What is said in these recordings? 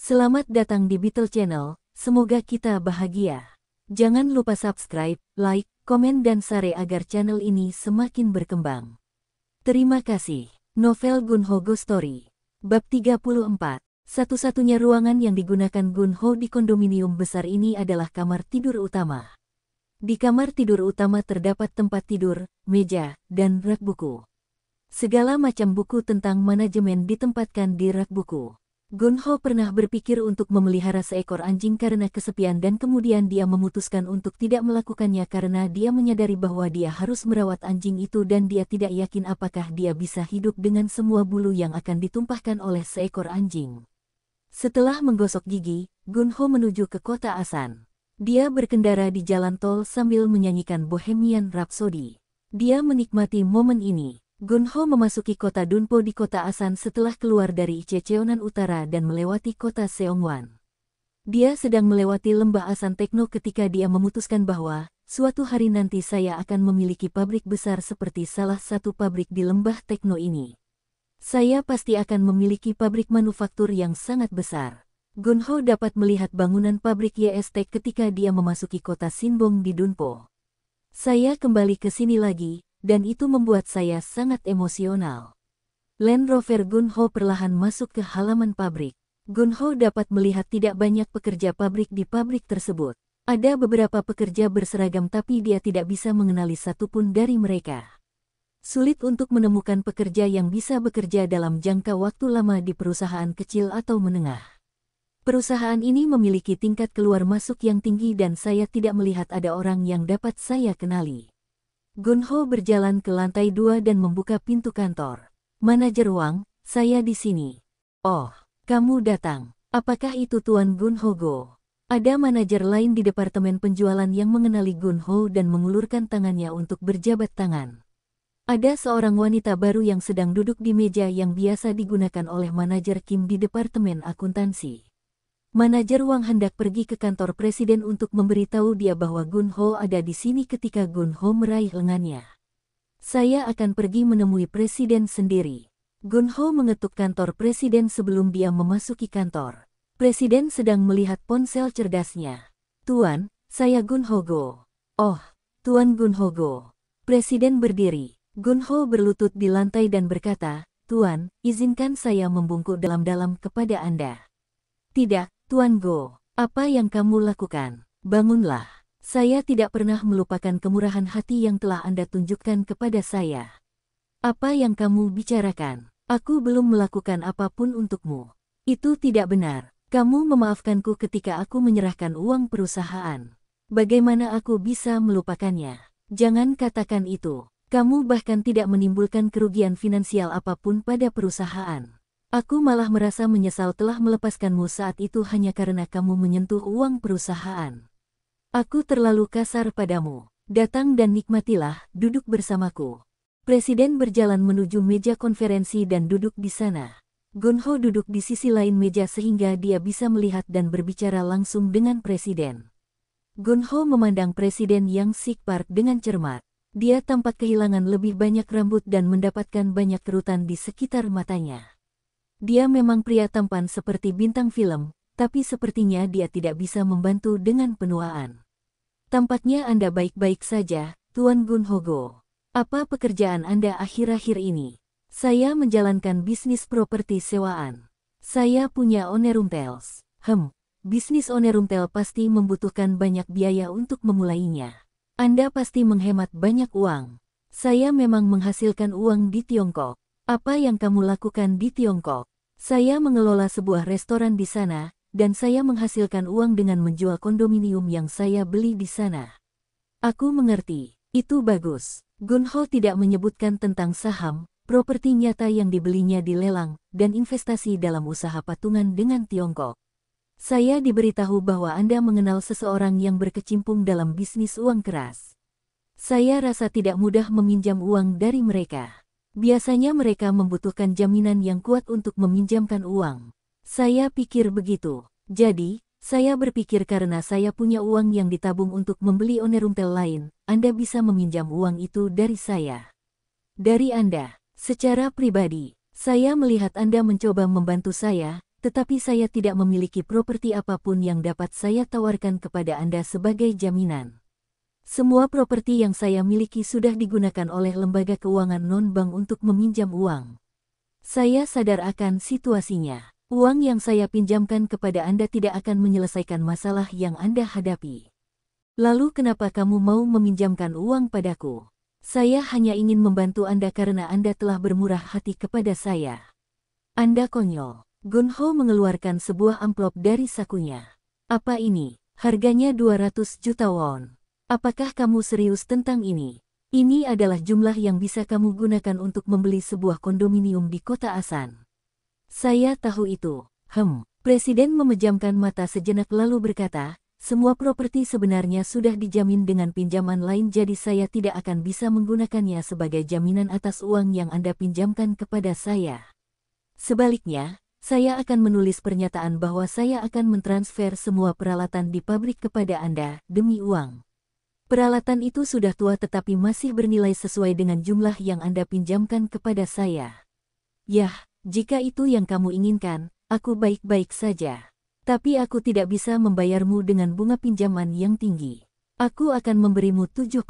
Selamat datang di Beetle Channel, semoga kita bahagia. Jangan lupa subscribe, like, komen dan share agar channel ini semakin berkembang. Terima kasih. Novel Gunho Ghost Story. Bab 34. Satu-satunya ruangan yang digunakan Gunho di kondominium besar ini adalah kamar tidur utama. Di kamar tidur utama terdapat tempat tidur, meja, dan rak buku. Segala macam buku tentang manajemen ditempatkan di rak buku. Gunho pernah berpikir untuk memelihara seekor anjing karena kesepian dan kemudian dia memutuskan untuk tidak melakukannya karena dia menyadari bahwa dia harus merawat anjing itu dan dia tidak yakin apakah dia bisa hidup dengan semua bulu yang akan ditumpahkan oleh seekor anjing. Setelah menggosok gigi, Gunho menuju ke kota Asan. Dia berkendara di jalan tol sambil menyanyikan Bohemian Rhapsody. Dia menikmati momen ini. Gunho memasuki kota Dunpo di kota Asan setelah keluar dari Checheonan Utara dan melewati kota Seongwan. Dia sedang melewati lembah Asan Tekno ketika dia memutuskan bahwa, suatu hari nanti saya akan memiliki pabrik besar seperti salah satu pabrik di lembah Tekno ini. Saya pasti akan memiliki pabrik manufaktur yang sangat besar. Gunho dapat melihat bangunan pabrik YST ketika dia memasuki kota Sinbong di Dunpo. Saya kembali ke sini lagi, dan itu membuat saya sangat emosional. Land Rover Gunho perlahan masuk ke halaman pabrik. Gunho dapat melihat tidak banyak pekerja pabrik di pabrik tersebut. Ada beberapa pekerja berseragam tapi dia tidak bisa mengenali satupun dari mereka. Sulit untuk menemukan pekerja yang bisa bekerja dalam jangka waktu lama di perusahaan kecil atau menengah. Perusahaan ini memiliki tingkat keluar masuk yang tinggi dan saya tidak melihat ada orang yang dapat saya kenali. Gunho berjalan ke lantai 2 dan membuka pintu kantor. Manajer Wang, saya di sini. Oh, kamu datang. Apakah itu Tuan Gunho Go? Ada manajer lain di departemen penjualan yang mengenali Gunho dan mengulurkan tangannya untuk berjabat tangan. Ada seorang wanita baru yang sedang duduk di meja yang biasa digunakan oleh manajer Kim di departemen akuntansi. Manajer Wang hendak pergi ke kantor presiden untuk memberitahu dia bahwa Gunho ada di sini ketika Gunho meraih lengannya. Saya akan pergi menemui presiden sendiri. Gunho mengetuk kantor presiden sebelum dia memasuki kantor. Presiden sedang melihat ponsel cerdasnya. Tuan, saya Gunho Go. Oh, Tuan Gunho Go. Presiden berdiri. Gunho berlutut di lantai dan berkata, Tuan, izinkan saya membungkuk dalam-dalam kepada Anda. Tidak, Tuan Go, apa yang kamu lakukan? Bangunlah. Saya tidak pernah melupakan kemurahan hati yang telah Anda tunjukkan kepada saya. Apa yang kamu bicarakan? Aku belum melakukan apapun untukmu. Itu tidak benar. Kamu memaafkanku ketika aku menyerahkan uang perusahaan. Bagaimana aku bisa melupakannya? Jangan katakan itu. Kamu bahkan tidak menimbulkan kerugian finansial apapun pada perusahaan. Aku malah merasa menyesal telah melepaskanmu saat itu hanya karena kamu menyentuh uang perusahaan. Aku terlalu kasar padamu. Datang dan nikmatilah, duduk bersamaku. Presiden berjalan menuju meja konferensi dan duduk di sana. Gunho duduk di sisi lain meja sehingga dia bisa melihat dan berbicara langsung dengan presiden. Gunho memandang presiden yang Sikpark dengan cermat. Dia tampak kehilangan lebih banyak rambut dan mendapatkan banyak kerutan di sekitar matanya. Dia memang pria tampan seperti bintang film, tapi sepertinya dia tidak bisa membantu dengan penuaan. Tampaknya Anda baik-baik saja, Tuan Gunho Go. Apa pekerjaan Anda akhir-akhir ini? Saya menjalankan bisnis properti sewaan. Saya punya Onerumtels. Bisnis Onerumtel pasti membutuhkan banyak biaya untuk memulainya. Anda pasti menghemat banyak uang. Saya memang menghasilkan uang di Tiongkok. Apa yang kamu lakukan di Tiongkok? Saya mengelola sebuah restoran di sana, dan saya menghasilkan uang dengan menjual kondominium yang saya beli di sana. Aku mengerti, itu bagus. Gunho tidak menyebutkan tentang saham, properti nyata yang dibelinya di lelang, dan investasi dalam usaha patungan dengan Tiongkok. Saya diberitahu bahwa Anda mengenal seseorang yang berkecimpung dalam bisnis uang keras. Saya rasa tidak mudah meminjam uang dari mereka. Biasanya mereka membutuhkan jaminan yang kuat untuk meminjamkan uang. Saya pikir begitu. Jadi, saya berpikir karena saya punya uang yang ditabung untuk membeli Onerumtel lain, Anda bisa meminjam uang itu dari saya. Dari Anda, secara pribadi, saya melihat Anda mencoba membantu saya, tetapi saya tidak memiliki properti apapun yang dapat saya tawarkan kepada Anda sebagai jaminan. Semua properti yang saya miliki sudah digunakan oleh lembaga keuangan non-bank untuk meminjam uang. Saya sadar akan situasinya. Uang yang saya pinjamkan kepada Anda tidak akan menyelesaikan masalah yang Anda hadapi. Lalu kenapa kamu mau meminjamkan uang padaku? Saya hanya ingin membantu Anda karena Anda telah bermurah hati kepada saya. Anda konyol. Gunho mengeluarkan sebuah amplop dari sakunya. Apa ini? Harganya 200 juta won. Apakah kamu serius tentang ini? Ini adalah jumlah yang bisa kamu gunakan untuk membeli sebuah kondominium di kota Asan. Saya tahu itu. Presiden memejamkan mata sejenak lalu berkata, semua properti sebenarnya sudah dijamin dengan pinjaman lain jadi saya tidak akan bisa menggunakannya sebagai jaminan atas uang yang Anda pinjamkan kepada saya. Sebaliknya, saya akan menulis pernyataan bahwa saya akan mentransfer semua peralatan di pabrik kepada Anda demi uang. Peralatan itu sudah tua tetapi masih bernilai sesuai dengan jumlah yang Anda pinjamkan kepada saya. Yah, jika itu yang kamu inginkan, aku baik-baik saja. Tapi aku tidak bisa membayarmu dengan bunga pinjaman yang tinggi. Aku akan memberimu 7%.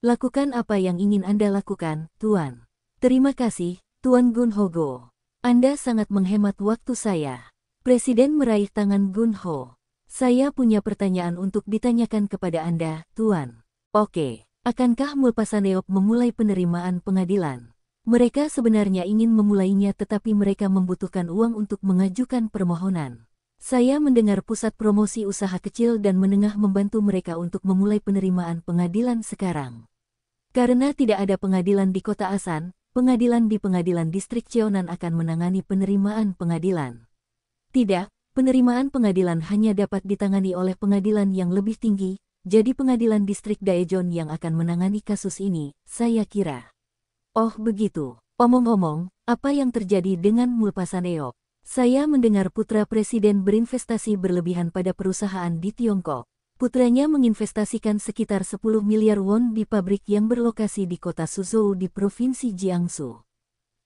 Lakukan apa yang ingin Anda lakukan, Tuan. Terima kasih, Tuan Gunho. Anda sangat menghemat waktu saya. Presiden meraih tangan Gunho. Saya punya pertanyaan untuk ditanyakan kepada Anda, Tuan. Oke, akankah Mulpasaneop memulai penerimaan pengadilan? Mereka sebenarnya ingin memulainya tetapi mereka membutuhkan uang untuk mengajukan permohonan. Saya mendengar pusat promosi usaha kecil dan menengah membantu mereka untuk memulai penerimaan pengadilan sekarang. Karena tidak ada pengadilan di kota Asan, pengadilan di pengadilan distrik Cheonan akan menangani penerimaan pengadilan. Tidak. Penerimaan pengadilan hanya dapat ditangani oleh pengadilan yang lebih tinggi, jadi pengadilan distrik Daejeon yang akan menangani kasus ini, saya kira. Oh begitu. Omong-omong, apa yang terjadi dengan Mulpasaneop? Saya mendengar putra presiden berinvestasi berlebihan pada perusahaan di Tiongkok. Putranya menginvestasikan sekitar 10 miliar won di pabrik yang berlokasi di kota Suzhou di provinsi Jiangsu.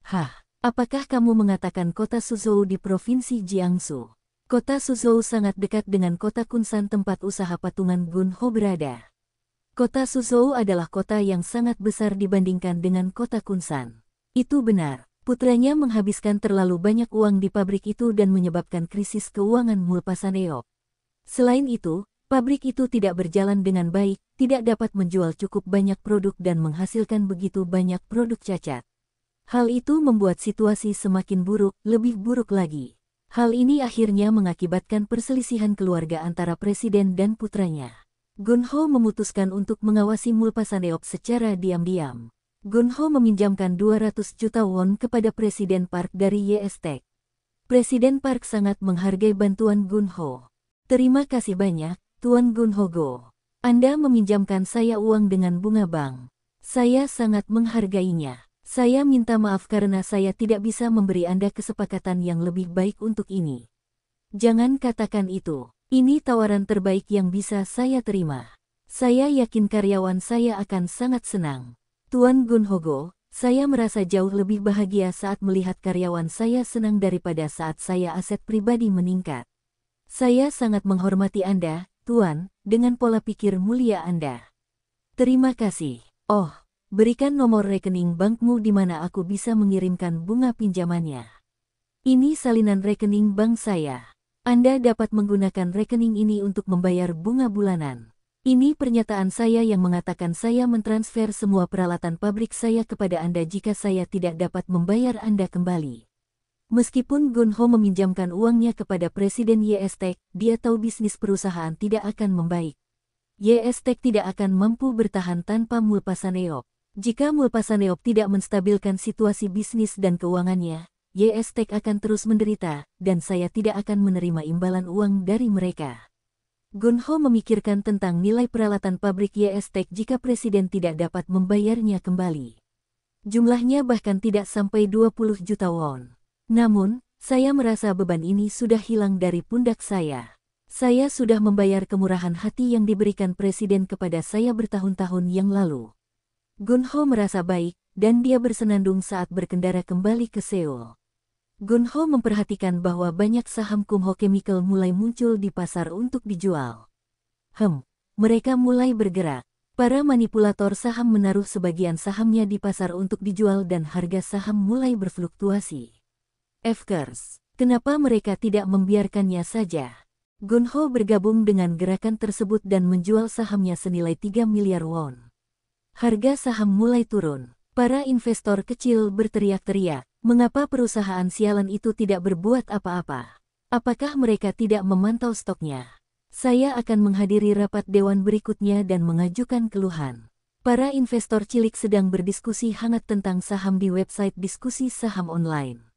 Hah, apakah kamu mengatakan kota Suzhou di provinsi Jiangsu? Kota Suzhou sangat dekat dengan kota Kunsan tempat usaha patungan Gunho berada. Kota Suzhou adalah kota yang sangat besar dibandingkan dengan kota Kunsan. Itu benar, putranya menghabiskan terlalu banyak uang di pabrik itu dan menyebabkan krisis keuangan Mulpasaneop. Selain itu, pabrik itu tidak berjalan dengan baik, tidak dapat menjual cukup banyak produk dan menghasilkan begitu banyak produk cacat. Hal itu membuat situasi semakin buruk, lebih buruk lagi. Hal ini akhirnya mengakibatkan perselisihan keluarga antara presiden dan putranya. Gunho memutuskan untuk mengawasi Mulpasaneop secara diam-diam. Gunho meminjamkan 200 juta won kepada Presiden Park dari YesTech. Presiden Park sangat menghargai bantuan Gunho. Terima kasih banyak, Tuan Gunho. Anda meminjamkan saya uang dengan bunga bank. Saya sangat menghargainya. Saya minta maaf karena saya tidak bisa memberi Anda kesepakatan yang lebih baik untuk ini. Jangan katakan itu. Ini tawaran terbaik yang bisa saya terima. Saya yakin karyawan saya akan sangat senang. Tuan Gunho, saya merasa jauh lebih bahagia saat melihat karyawan saya senang daripada saat saya aset pribadi meningkat. Saya sangat menghormati Anda, Tuan, dengan pola pikir mulia Anda. Terima kasih. Oh. Berikan nomor rekening bankmu di mana aku bisa mengirimkan bunga pinjamannya. Ini salinan rekening bank saya. Anda dapat menggunakan rekening ini untuk membayar bunga bulanan. Ini pernyataan saya yang mengatakan saya mentransfer semua peralatan pabrik saya kepada Anda jika saya tidak dapat membayar Anda kembali. Meskipun Gunho meminjamkan uangnya kepada Presiden YesTech, dia tahu bisnis perusahaan tidak akan membaik. YesTech tidak akan mampu bertahan tanpa Mulpasaneop. Jika Mulpasaneop tidak menstabilkan situasi bisnis dan keuangannya, YesTech akan terus menderita, dan saya tidak akan menerima imbalan uang dari mereka. Gunho memikirkan tentang nilai peralatan pabrik YesTech jika presiden tidak dapat membayarnya kembali. Jumlahnya bahkan tidak sampai 20 juta won. Namun, saya merasa beban ini sudah hilang dari pundak saya. Saya sudah membayar kemurahan hati yang diberikan presiden kepada saya bertahun-tahun yang lalu. Gunho merasa baik, dan dia bersenandung saat berkendara kembali ke Seoul. Gunho memperhatikan bahwa banyak saham Kumho Chemical mulai muncul di pasar untuk dijual. Mereka mulai bergerak. Para manipulator saham menaruh sebagian sahamnya di pasar untuk dijual dan harga saham mulai berfluktuasi. Efkers, kenapa mereka tidak membiarkannya saja? Gunho bergabung dengan gerakan tersebut dan menjual sahamnya senilai 3 miliar won. Harga saham mulai turun. Para investor kecil berteriak-teriak, mengapa perusahaan sialan itu tidak berbuat apa-apa? Apakah mereka tidak memantau stoknya? Saya akan menghadiri rapat dewan berikutnya dan mengajukan keluhan. Para investor cilik sedang berdiskusi hangat tentang saham di website diskusi saham online.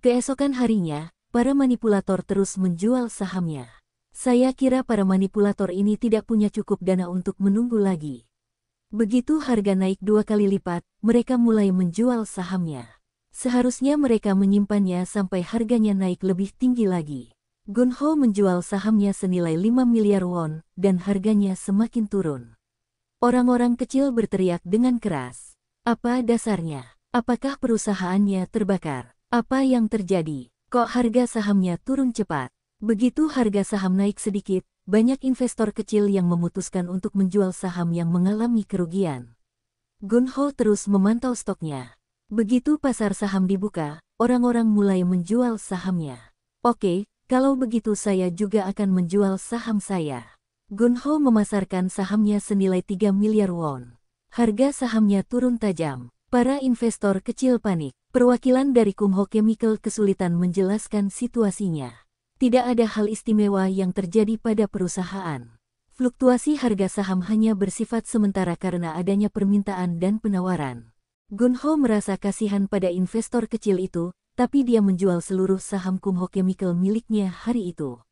Keesokan harinya, para manipulator terus menjual sahamnya. Saya kira para manipulator ini tidak punya cukup dana untuk menunggu lagi. Begitu harga naik 2 kali lipat, mereka mulai menjual sahamnya. Seharusnya mereka menyimpannya sampai harganya naik lebih tinggi lagi. Gunho menjual sahamnya senilai 5 miliar won, dan harganya semakin turun. Orang-orang kecil berteriak dengan keras. Apa dasarnya? Apakah perusahaannya terbakar? Apa yang terjadi? Kok harga sahamnya turun cepat? Begitu harga saham naik sedikit, banyak investor kecil yang memutuskan untuk menjual saham yang mengalami kerugian. Gunho terus memantau stoknya. Begitu pasar saham dibuka, orang-orang mulai menjual sahamnya. Oke, kalau begitu saya juga akan menjual saham saya. Gunho memasarkan sahamnya senilai 3 miliar won. Harga sahamnya turun tajam. Para investor kecil panik. Perwakilan dari Kumho Chemical kesulitan menjelaskan situasinya. Tidak ada hal istimewa yang terjadi pada perusahaan. Fluktuasi harga saham hanya bersifat sementara karena adanya permintaan dan penawaran. Gunho merasa kasihan pada investor kecil itu, tapi dia menjual seluruh saham Kumho Chemical miliknya hari itu.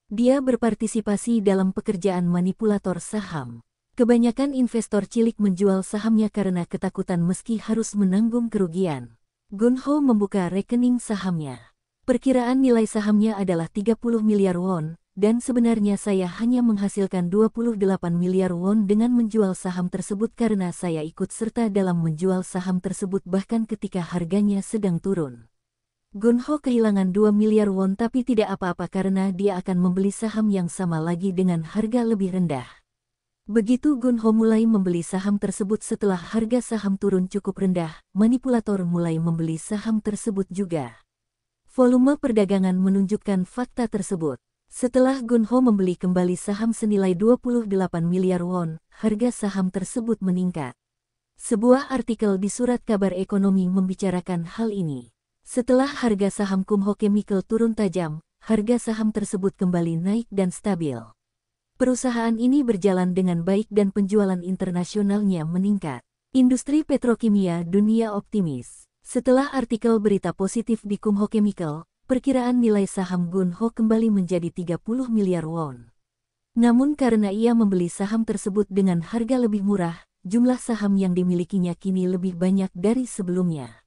Dia berpartisipasi dalam pekerjaan manipulator saham. Kebanyakan investor cilik menjual sahamnya karena ketakutan meski harus menanggung kerugian. Gunho membuka rekening sahamnya. Perkiraan nilai sahamnya adalah 30 miliar won, dan sebenarnya saya hanya menghasilkan 28 miliar won dengan menjual saham tersebut karena saya ikut serta dalam menjual saham tersebut bahkan ketika harganya sedang turun. Gunho kehilangan 2 miliar won tapi tidak apa-apa karena dia akan membeli saham yang sama lagi dengan harga lebih rendah. Begitu Gunho mulai membeli saham tersebut setelah harga saham turun cukup rendah, manipulator mulai membeli saham tersebut juga. Volume perdagangan menunjukkan fakta tersebut. Setelah Gunho membeli kembali saham senilai 28 miliar won, harga saham tersebut meningkat. Sebuah artikel di surat kabar ekonomi membicarakan hal ini. Setelah harga saham Kumho Chemical turun tajam, harga saham tersebut kembali naik dan stabil. Perusahaan ini berjalan dengan baik dan penjualan internasionalnya meningkat. Industri petrokimia dunia optimis. Setelah artikel berita positif di Kumho Chemical, perkiraan nilai saham Gunho kembali menjadi 30 miliar won. Namun karena ia membeli saham tersebut dengan harga lebih murah, jumlah saham yang dimilikinya kini lebih banyak dari sebelumnya.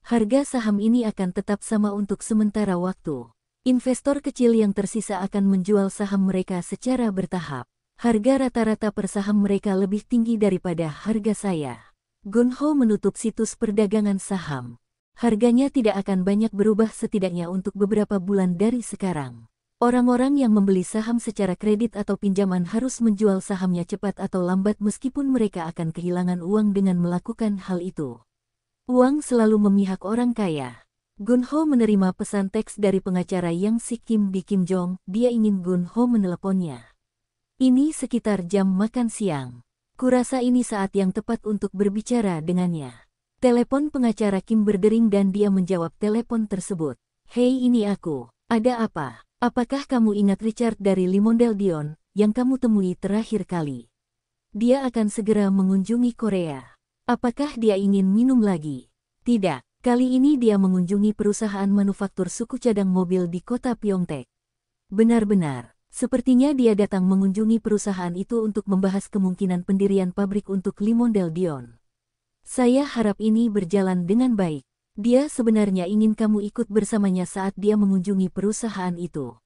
Harga saham ini akan tetap sama untuk sementara waktu. Investor kecil yang tersisa akan menjual saham mereka secara bertahap. Harga rata-rata per saham mereka lebih tinggi daripada harga saya. Gunho menutup situs perdagangan saham. Harganya tidak akan banyak berubah setidaknya untuk beberapa bulan dari sekarang. Orang-orang yang membeli saham secara kredit atau pinjaman harus menjual sahamnya cepat atau lambat meskipun mereka akan kehilangan uang dengan melakukan hal itu. Uang selalu memihak orang kaya. Gunho menerima pesan teks dari pengacara Yang Si Kim di Kim Jong, dia ingin Gunho meneleponnya. Ini sekitar jam makan siang. Kurasa ini saat yang tepat untuk berbicara dengannya. Telepon pengacara Kim berdering dan dia menjawab telepon tersebut. Hei, ini aku. Ada apa? Apakah kamu ingat Richard dari Limondale Dion, yang kamu temui terakhir kali? Dia akan segera mengunjungi Korea. Apakah dia ingin minum lagi? Tidak, kali ini dia mengunjungi perusahaan manufaktur suku cadang mobil di kota Pyeongtaek. Benar-benar. Sepertinya dia datang mengunjungi perusahaan itu untuk membahas kemungkinan pendirian pabrik untuk Limondale Dion. Saya harap ini berjalan dengan baik. Dia sebenarnya ingin kamu ikut bersamanya saat dia mengunjungi perusahaan itu.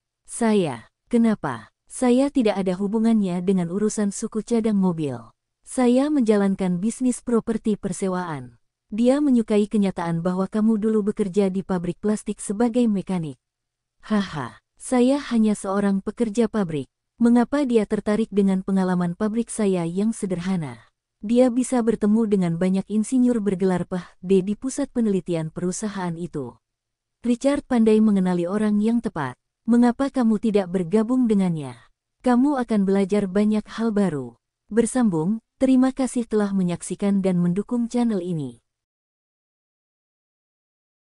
Kenapa? Saya tidak ada hubungannya dengan urusan suku cadang mobil. Saya menjalankan bisnis properti persewaan. Dia menyukai kenyataan bahwa kamu dulu bekerja di pabrik plastik sebagai mekanik. Haha, saya hanya seorang pekerja pabrik. Mengapa dia tertarik dengan pengalaman pabrik saya yang sederhana? Dia bisa bertemu dengan banyak insinyur bergelar PhD di pusat penelitian perusahaan itu. Richard pandai mengenali orang yang tepat. Mengapa kamu tidak bergabung dengannya? Kamu akan belajar banyak hal baru. Bersambung, terima kasih telah menyaksikan dan mendukung channel ini.